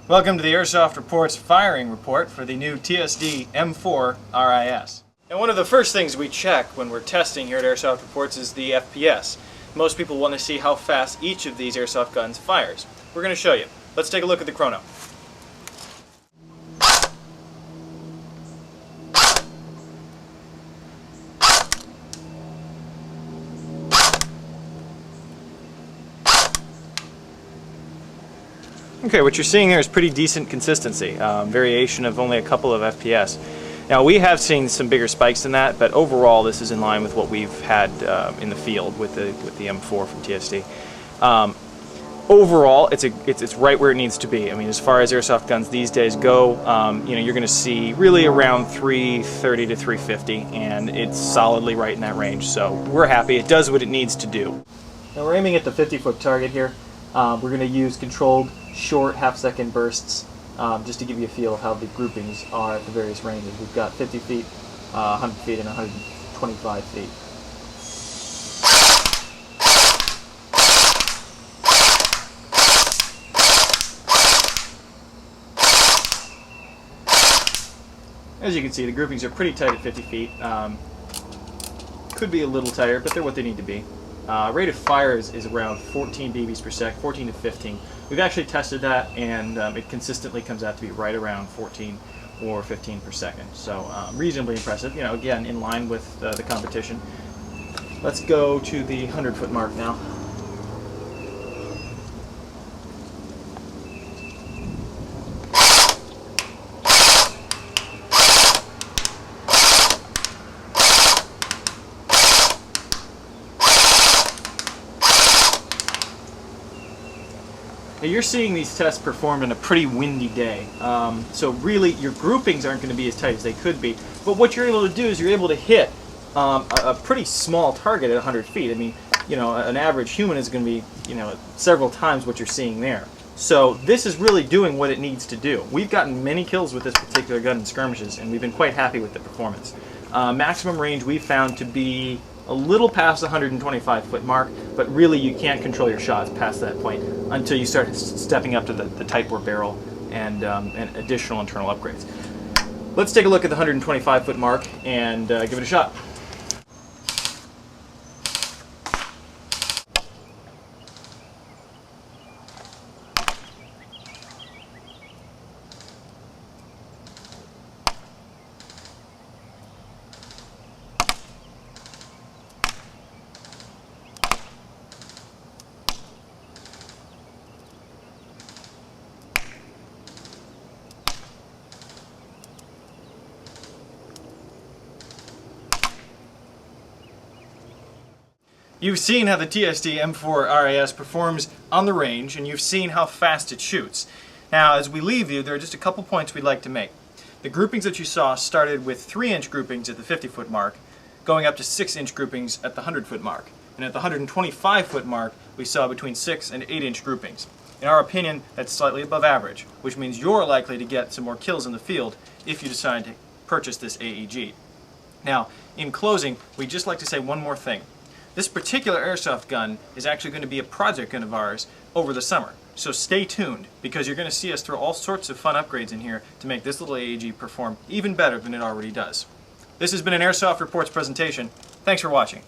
Welcome to the Airsoft Report's firing report for the new TSD M4 RIS. Now, one of the first things we check when we're testing here at Airsoft Reports is the FPS. Most people want to see how fast each of these airsoft guns fires. We're going to show you. Let's take a look at the chrono. Okay, what you're seeing there is pretty decent consistency, variation of only a couple of FPS. Now, we have seen some bigger spikes than that, but overall this is in line with what we've had in the field with the M4 from TSD. Overall, it's right where it needs to be. I mean, as far as airsoft guns these days go, you're going to see really around 330 to 350, and it's solidly right in that range. So we're happy. It does what it needs to do. Now we're aiming at the 50-foot target here. We're going to use controlled short half-second bursts just to give you a feel of how the groupings are at the various ranges. We've got 50 feet, 100 feet, and 125 feet. As you can see, the groupings are pretty tight at 50 feet. Could be a little tighter, but they're what they need to be. Rate of fire is around 14 BBs per sec, 14 to 15. We've actually tested that, and it consistently comes out to be right around 14 or 15 per second. So reasonably impressive, again, in line with the competition. Let's go to the 100-foot mark now. Now you're seeing these tests performed on a pretty windy day, so really your groupings aren't going to be as tight as they could be, but what you're able to do is you're able to hit a pretty small target at 100 feet. I mean, an average human is going to be, several times what you're seeing there. So this is really doing what it needs to do. We've gotten many kills with this particular gun in skirmishes, and we've been quite happy with the performance. Maximum range we've found to be a little past the 125-foot mark, but really you can't control your shots past that point until you start stepping up to the Type 4 barrel and additional internal upgrades. Let's take a look at the 125-foot mark and give it a shot. You've seen how the TSD M4 RIS performs on the range, and you've seen how fast it shoots. Now, as we leave you, there are just a couple points we'd like to make. The groupings that you saw started with 3-inch groupings at the 50-foot mark, going up to 6-inch groupings at the 100-foot mark. And at the 125-foot mark, we saw between 6 and 8-inch groupings. In our opinion, that's slightly above average, which means you're likely to get some more kills in the field if you decide to purchase this AEG. Now, in closing, we'd just like to say one more thing. This particular airsoft gun is actually going to be a project gun of ours over the summer. So stay tuned, because you're going to see us throw all sorts of fun upgrades in here to make this little AEG perform even better than it already does. This has been an Airsoft Reports presentation. Thanks for watching.